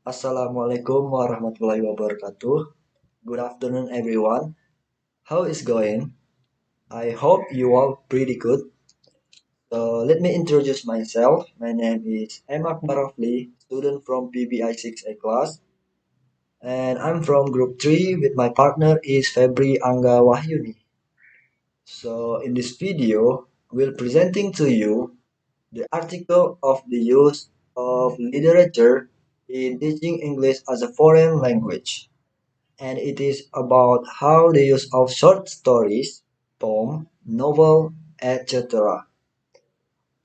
Assalamualaikum warahmatullahi wabarakatuh. Good afternoon, everyone. How is going? I hope you all pretty good. So let me introduce myself. My name is M.Akbar, student from PBI 6A class, and I'm from Group 3 with my partner is Febri Angga Wahyuni. So in this video, we'll presenting to you the article of the use of literature in teaching English as a foreign language. And it is about how the use of short stories, poem, novel, etc.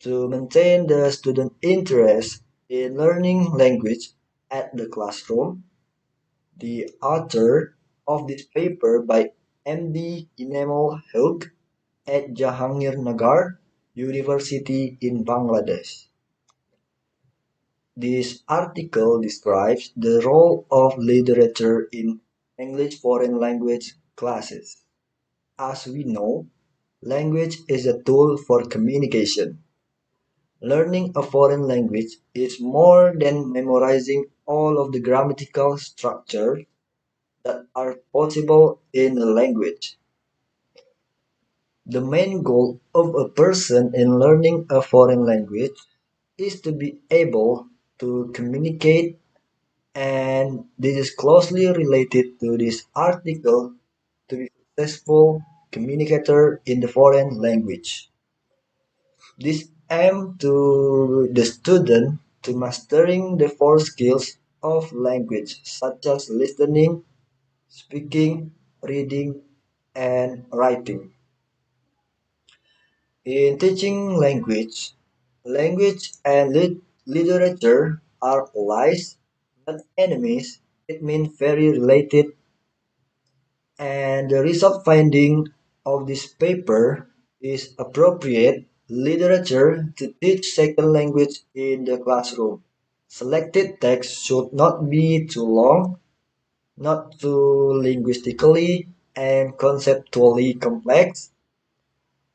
to maintain the student interest in learning language at the classroom. The author of this paper by M.D. Inemal Haque at Jahangirnagar University in Bangladesh. This article describes the role of literature in English foreign language classes. As we know, language is a tool for communication. Learning a foreign language is more than memorizing all of the grammatical structures that are possible in a language. The main goal of a person in learning a foreign language is to be able to communicate, and this is closely related to this article, to be successful communicator in the foreign language. This aims to the student to mastering the four skills of language such as listening, speaking, reading, and writing. In teaching language, language and literature are allies, not enemies. It means very related, and the result finding of this paper is appropriate literature to teach second language in the classroom. Selected text should not be too long, not too linguistically and conceptually complex,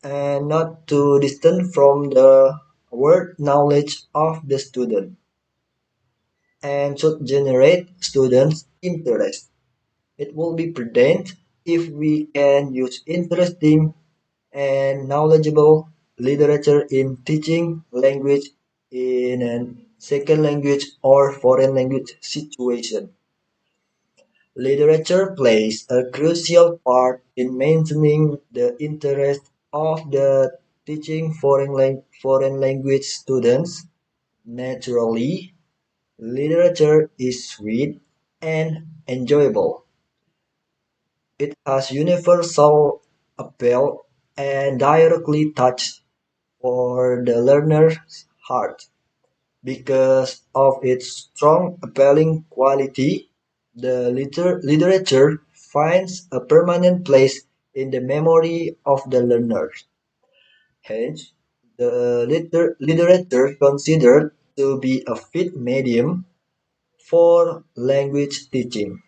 and not too distant from the word knowledge of the student, and should generate students' interest. It will be prudent if we can use interesting and knowledgeable literature in teaching language in a second language or foreign language situation. Literature plays a crucial part in maintaining the interest of the teaching foreign language students. Naturally, literature is sweet and enjoyable. It has universal appeal and directly touches for the learner's heart. Because of its strong appealing quality, the literature finds a permanent place in the memory of the learner. Hence, the literature considered to be a fit medium for language teaching.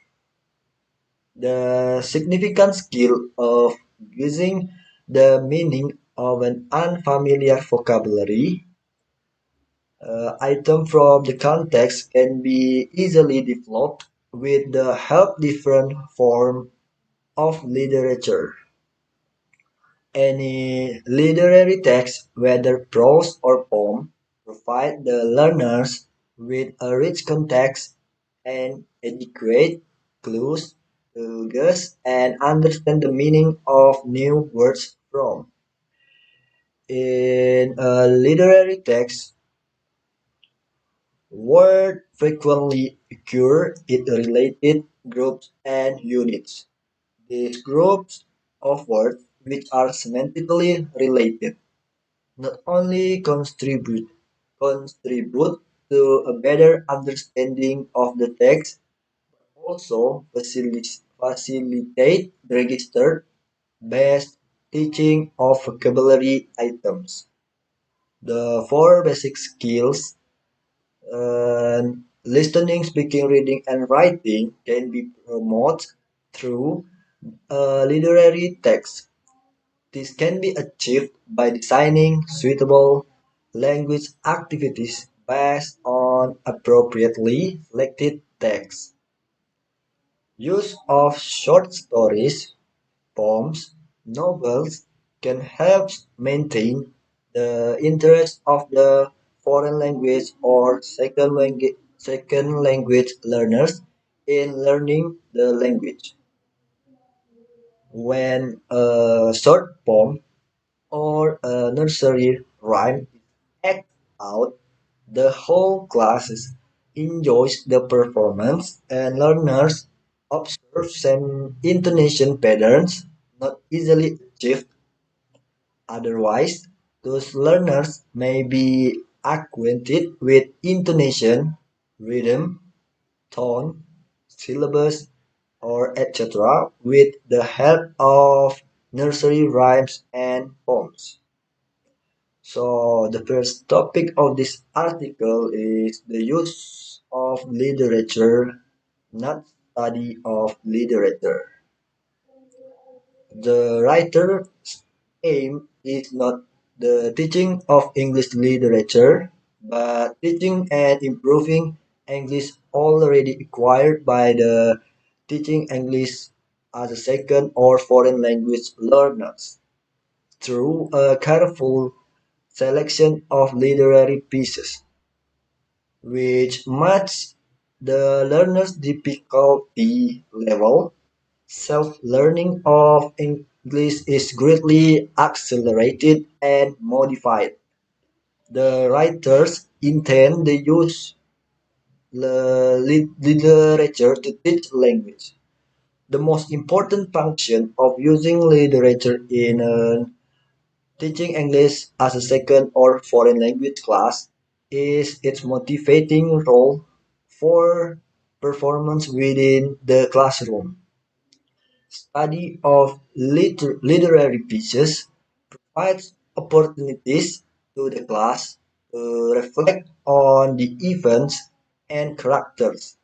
The significant skill of using the meaning of an unfamiliar vocabulary item from the context can be easily developed with the help different form of literature. Any literary text, whether prose or poem, provide the learners with a rich context and adequate clues to guess and understand the meaning of new words from. In a literary text, words frequently occur in related groups and units. These groups of words, which are semantically related, not only contribute to a better understanding of the text, also facilitate the register-based teaching of vocabulary items. The four basic skills, listening, speaking, reading, and writing, can be promoted through literary text. This can be achieved by designing suitable language activities based on on appropriately selected text. Use of short stories, poems, novels can help maintain the interest of the foreign language or second language learners in learning the language. When a short poem or a nursery rhyme is acted out, the whole class enjoys the performance and learners observe some intonation patterns not easily achieved otherwise. Those learners may be acquainted with intonation, rhythm, tone, syllabus, or etc. with the help of nursery rhymes and poems. So the first topic of this article is the use of literature, not study of literature. The writer's aim is not the teaching of English literature, but teaching and improving English already acquired by the teaching English as a second or foreign language learners through a careful selection of literary pieces which match the learner's difficulty level. Self-learning of English is greatly accelerated and modified. The writers intend the use literature to teach language. The most important function of using literature in teaching English as a second or foreign language class is its motivating role for performance within the classroom. Study of literary pieces provides opportunities to the class to reflect on the events and characters,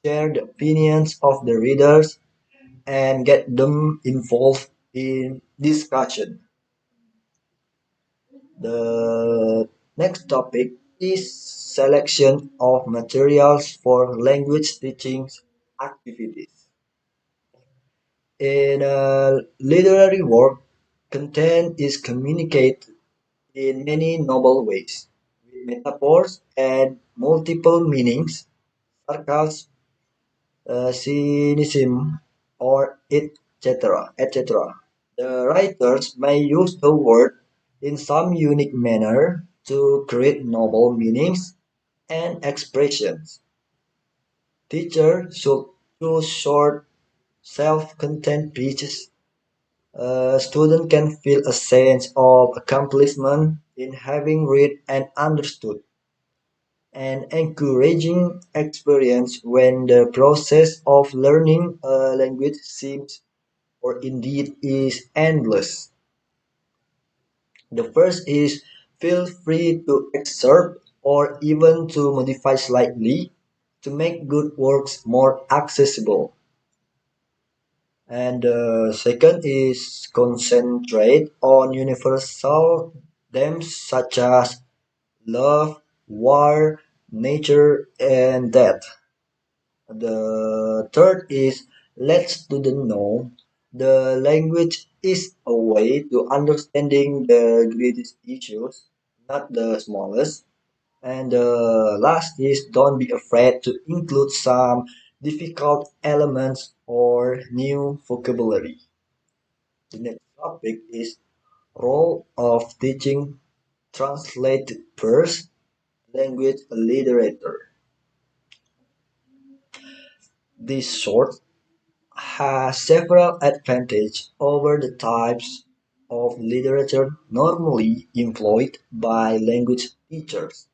share the opinions of the readers, and get them involved in discussion. The next topic is selection of materials for language teaching activities. In a literary work, content is communicated in many noble ways, with metaphors and multiple meanings, sarcasm, cynicism, or etc. The writers may use the word in some unique manner to create novel meanings and expressions. Teachers should choose short, self-contained pieces. A student can feel a sense of accomplishment in having read and understood, an encouraging experience when the process of learning a language seems or indeed is endless. The first is feel free to excerpt or even to modify slightly to make good works more accessible. And the second is concentrate on universal themes such as love, war, nature, and death. The third is let students know the language is a way to understanding the greatest issues, not the smallest. And the last is don't be afraid to include some difficult elements or new vocabulary. The next topic is role of teaching translated first language literature. This sort has several advantages over the types of literature normally employed by language teachers.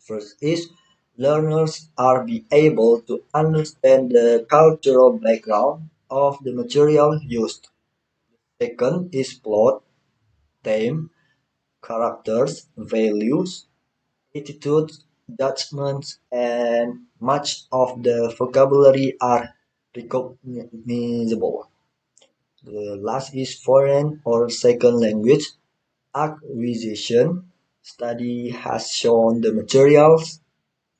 First is learners are be able to understand the cultural background of the material used. Second is plot, theme, characters, values, attitudes, judgments, and much of the vocabulary are recognizable. The last is foreign or second language acquisition. Study has shown the materials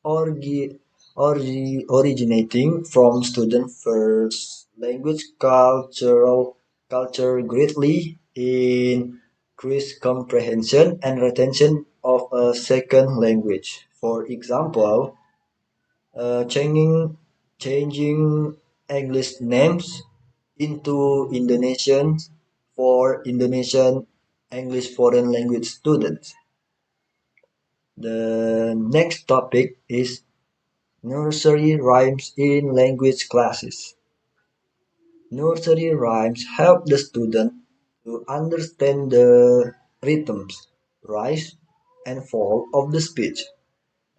orgi- originating from student first language culture greatly increase comprehension and retention of a second language. For example, changing English names into Indonesian for Indonesian English foreign language students. The next topic is nursery rhymes in language classes. Nursery rhymes help the student to understand the rhythms, rise and fall of the speech,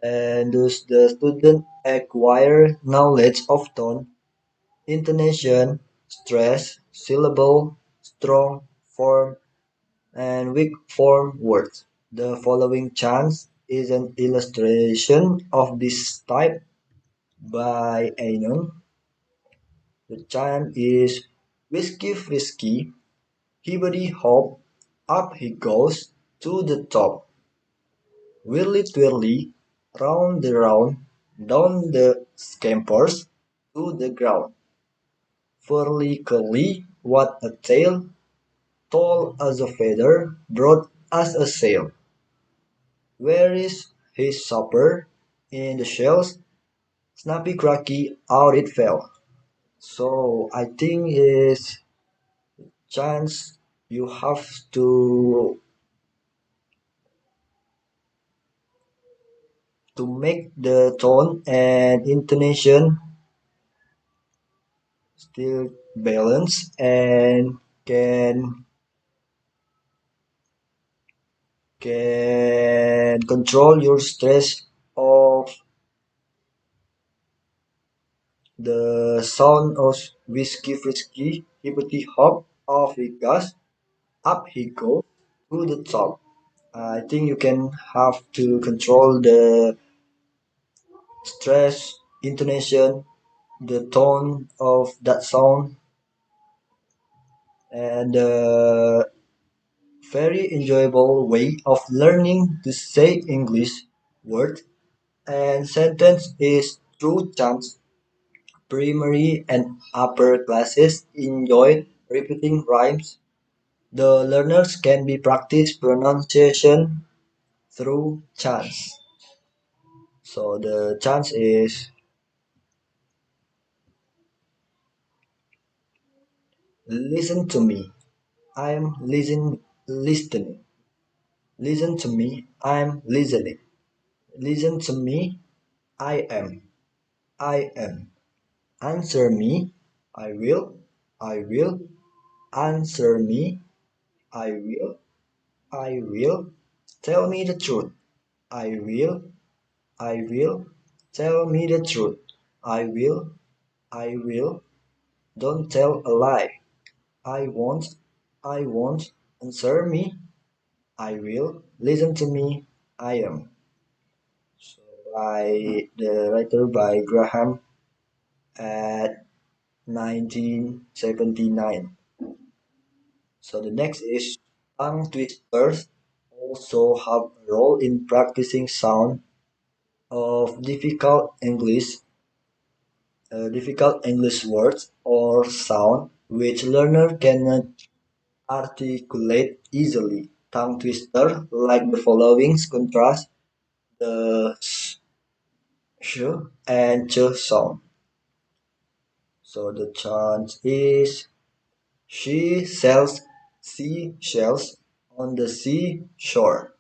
and thus the student acquire knowledge of tone, intonation, stress, syllable, strong form, and weak form words. The following chant is an illustration of this type by Anon. The chant is Whiskey Frisky, Hibbity Hop, up he goes to the top. Whirly twirly, round the round, down the scampers to the ground. Furly curly, what a tail, tall as a feather, broad as a sail. Where is his supper? In the shells, snappy cracky, out it fell. So I think is chance you have to make the tone and intonation still balanced and can control your stress of the sound of whiskey frisky hippity hop off he goes up he goes to the top. I think you can have to control the stress intonation the tone of that sound and very enjoyable way of learning to say English word and sentence is through chance. Primary and upper classes enjoy repeating rhymes. The learners can be practice pronunciation through chants. So the chants is listen to me. I am listening. Listen to me. I am listening. Listen to me. I am. I am. Answer me. I will. I will. Answer me. I will. I will. Tell me the truth. I will. I will. Tell me the truth. I will. I will. Don't tell a lie. I won't. I won't. Answer me. I will. Listen to me. I am. So by the writer by Graham at 1979. So the next is tongue twisters also have a role in practicing sound of difficult English words or sound which learner cannot articulate easily. Tongue twister like the following contrast the sh and ch sound. So the chant is she sells seashells on the seashore,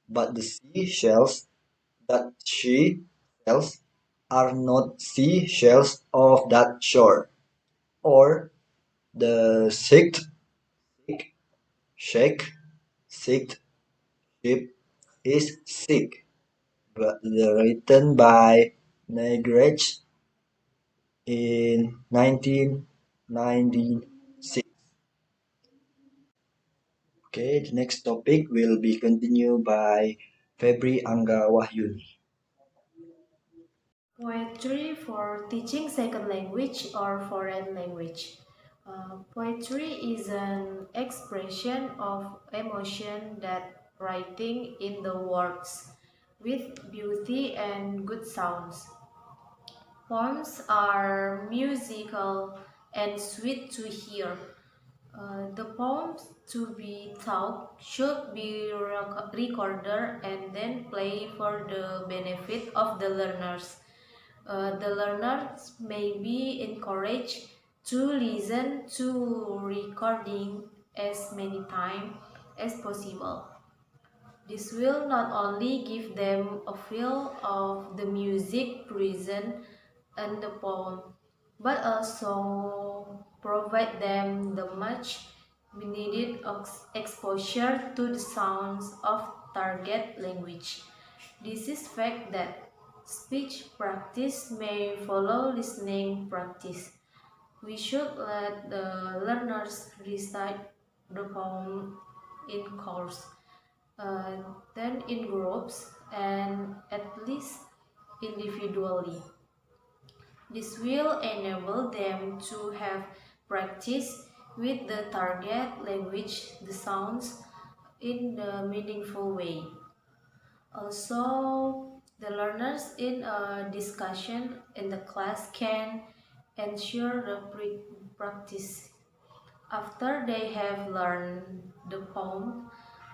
but the seashells that she sells are not seashells of that shore. Or the sick, shake, sick ship is sick, but written by Negrech in 1996. Okay, the next topic will be continued by Febri Angga Wahyuni. Poetry for teaching second language or foreign language. Poetry is an expression of emotion that writing in the words. with beauty and good sounds. Poems are musical and sweet to hear. The poems to be taught should be recorded and then played for the benefit of the learners. The learners may be encouraged to listen to recording as many times as possible. This will not only give them a feel of the music present in the poem, but also provide them the much needed exposure to the sounds of target language. This is fact that speech practice may follow listening practice. We should let the learners recite the poem in course, then in groups and at least individually. This will enable them to have practice with the target language, the sounds, in the meaningful way. Also, the learners in a discussion in the class can ensure the practice. After they have learned the poem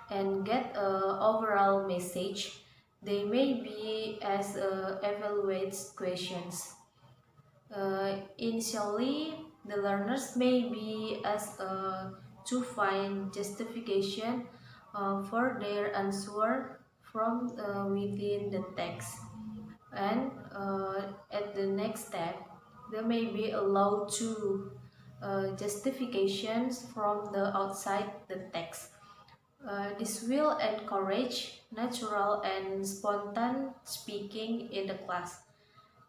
and get a overall message, they may be as evaluate questions. Initially, the learners may be asked to find justification for their answer from within the text, and at the next step, they may be allowed to justifications from the outside the text. This will encourage natural and spontaneous speaking in the class.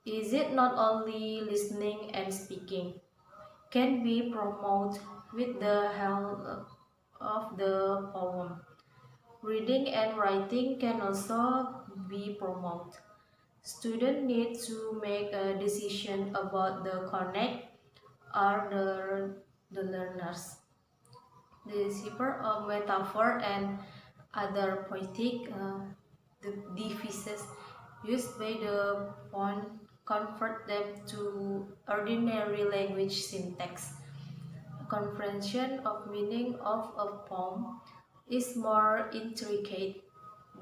Is it not only listening and speaking can be promoted with the help of the poem. Reading and writing can also be promoted. Students need to make a decision about the connect or the learners. The zipper of metaphor and other poetic devices used by the poem convert them to ordinary language syntax. Comprehension of meaning of a poem is more intricate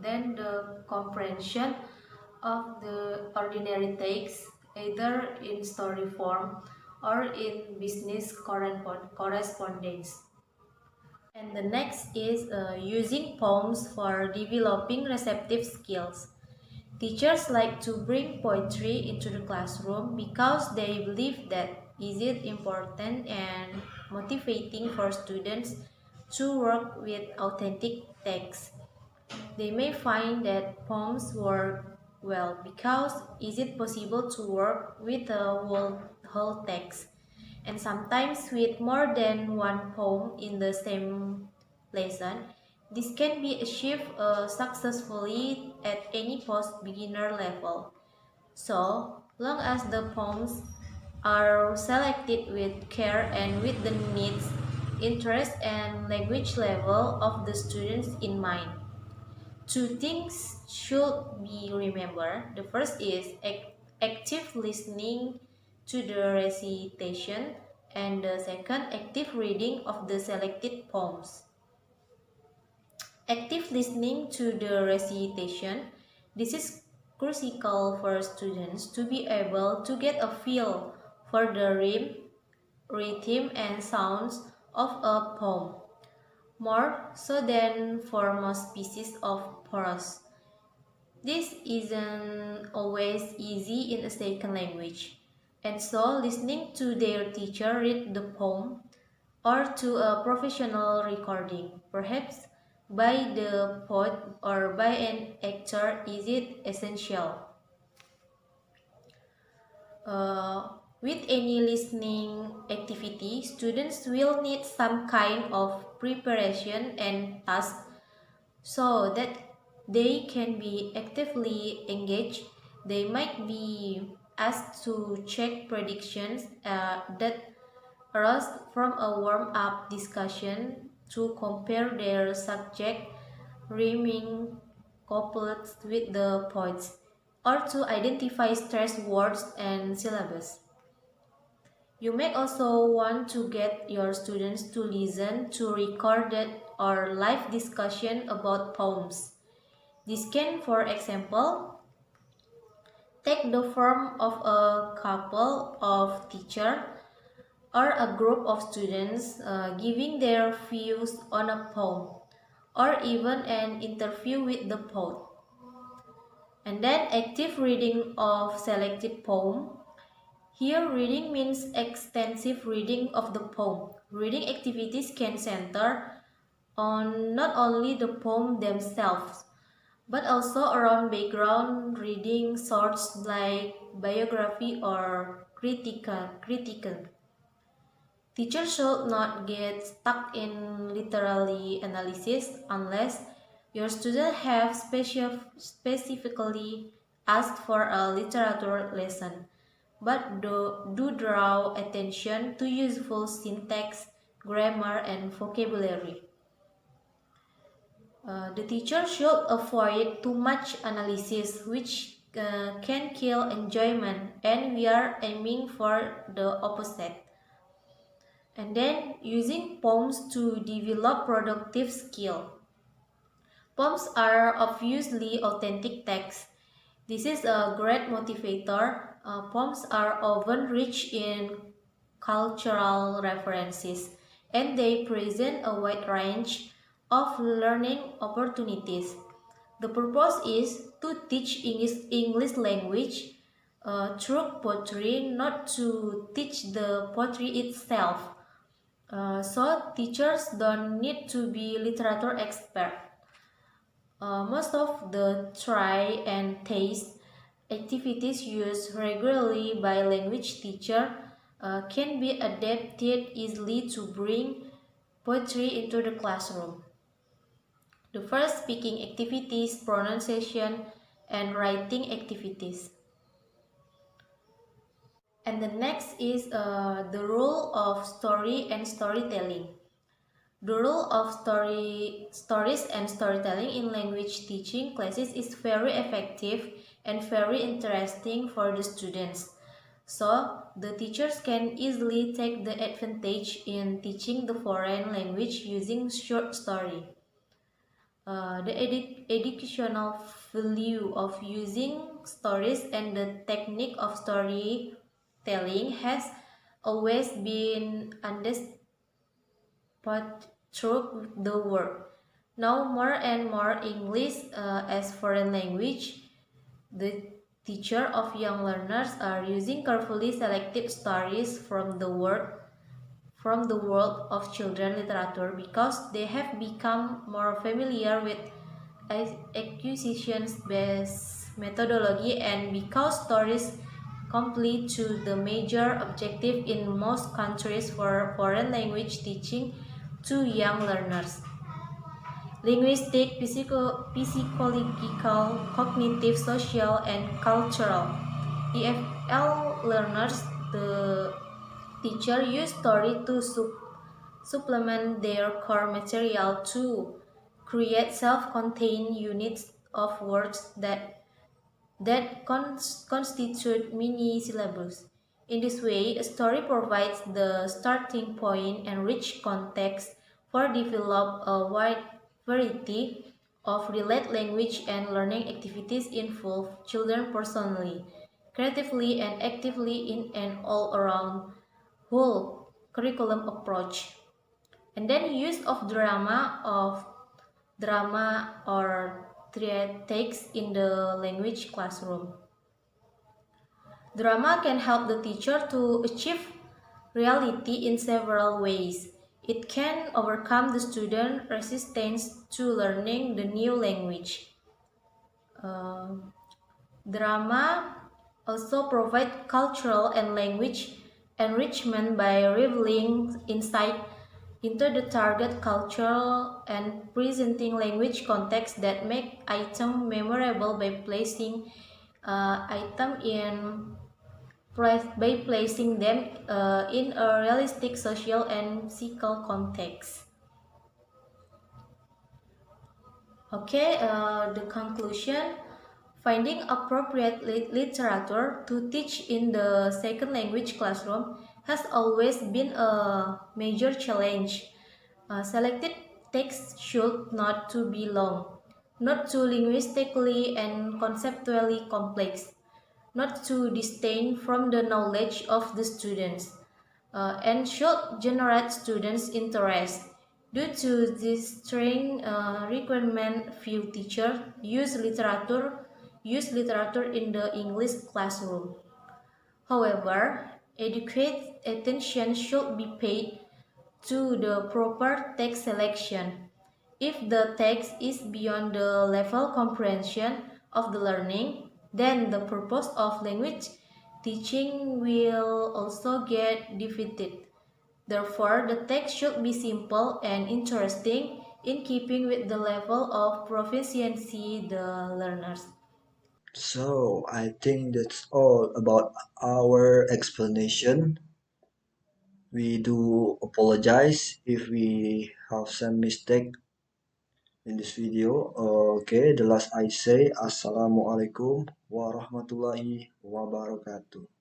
than the comprehension of the ordinary text, either in story form or in business correspondence. And the next is using poems for developing receptive skills. Teachers like to bring poetry into the classroom because they believe that is it important and motivating for students to work with authentic texts. They may find that poems work well because is it possible to work with a whole text and sometimes with more than one poem in the same lesson. This can be achieved successfully at any post-beginner level. So long as the poems are selected with care and with the needs, interest, and language level of the students in mind. Two things should be remembered. The first is active listening to the recitation, and the second, active reading of the selected poems. Active listening to the recitation. This is crucial for students to be able to get a feel for the rhythm and sounds of a poem, more so than for most pieces of prose. This isn't always easy in a second language, and so listening to their teacher read the poem or to a professional recording, perhaps by the poet or by an actor, is it essential. With any listening activity, students will need some kind of preparation and task so that they can be actively engaged. They might be asked to check predictions that arose from a warm-up discussion to compare their subject rhyming couplets with the points, or to identify stressed words and syllables. You may also want to get your students to listen to recorded or live discussion about poems. This can, for example, take the form of a couple of teachers or a group of students giving their views on a poem, or even an interview with the poet. And then active reading of selected poem. Here, reading means extensive reading of the poem. Reading activities can center on not only the poem themselves, but also around background reading sorts like biography or critical. Teachers should not get stuck in literary analysis unless your students have specifically asked for a literature lesson, but do draw attention to useful syntax, grammar, and vocabulary. The teacher should avoid too much analysis, which can kill enjoyment, and we are aiming for the opposite. And then using poems to develop productive skill. Poems are obviously authentic texts. This is a great motivator. Poems are often rich in cultural references, and they present a wide range of learning opportunities. The purpose is to teach English language through poetry, not to teach the poetry itself. So teachers don't need to be literature expert. Most of the try and taste activities used regularly by language teacher can be adapted easily to bring poetry into the classroom. The first speaking activities, pronunciation, and writing activities. And the next is the role of story and storytelling. The role of stories and storytelling in language teaching classes is very effective and very interesting for the students. So, the teachers can easily take the advantage in teaching the foreign language using short story. The educational value of using stories and the technique of storytelling has always been understood through the world. Now more and more English as foreign language, the teacher of young learners are using carefully selected stories from the world of children literature because they have become more familiar with acquisitions-based methodology and because stories complete to the major objective in most countries for foreign language teaching to young learners. Linguistic, psychological, cognitive, social, and cultural. EFL learners, the teacher use story to supplement their core material to create self-contained units of words that constitute mini syllables. In this way, a story provides the starting point and rich context for develop a wide variety of related language and learning activities involve children personally, creatively, and actively in an all-around whole curriculum approach. And then use of drama or theatrics in the language classroom. Drama can help the teacher to achieve reality in several ways. It can overcome the student resistance to learning the new language. Uh, Drama also provide cultural and language enrichment by revealing insight into the target culture and presenting language context that make item memorable by placing item by placing them in a realistic social and physical context. Okay, the conclusion, finding appropriate literature to teach in the second language classroom has always been a major challenge. Selected text should not to be long, not too linguistically and conceptually complex, not too distant from the knowledge of the students, and should generate students' interest. Due to this string requirement, few teachers use literature in the English classroom. However, adequate attention should be paid to the proper text selection. If the text is beyond the level comprehension of the learning, then the purpose of language teaching will also get defeated. Therefore, the text should be simple and interesting in keeping with the level of proficiency the learners. So I think that's all about our explanation. We do apologize if we have some mistake in this video. Okay, the last I say, Assalamualaikum warahmatullahi wabarakatuh.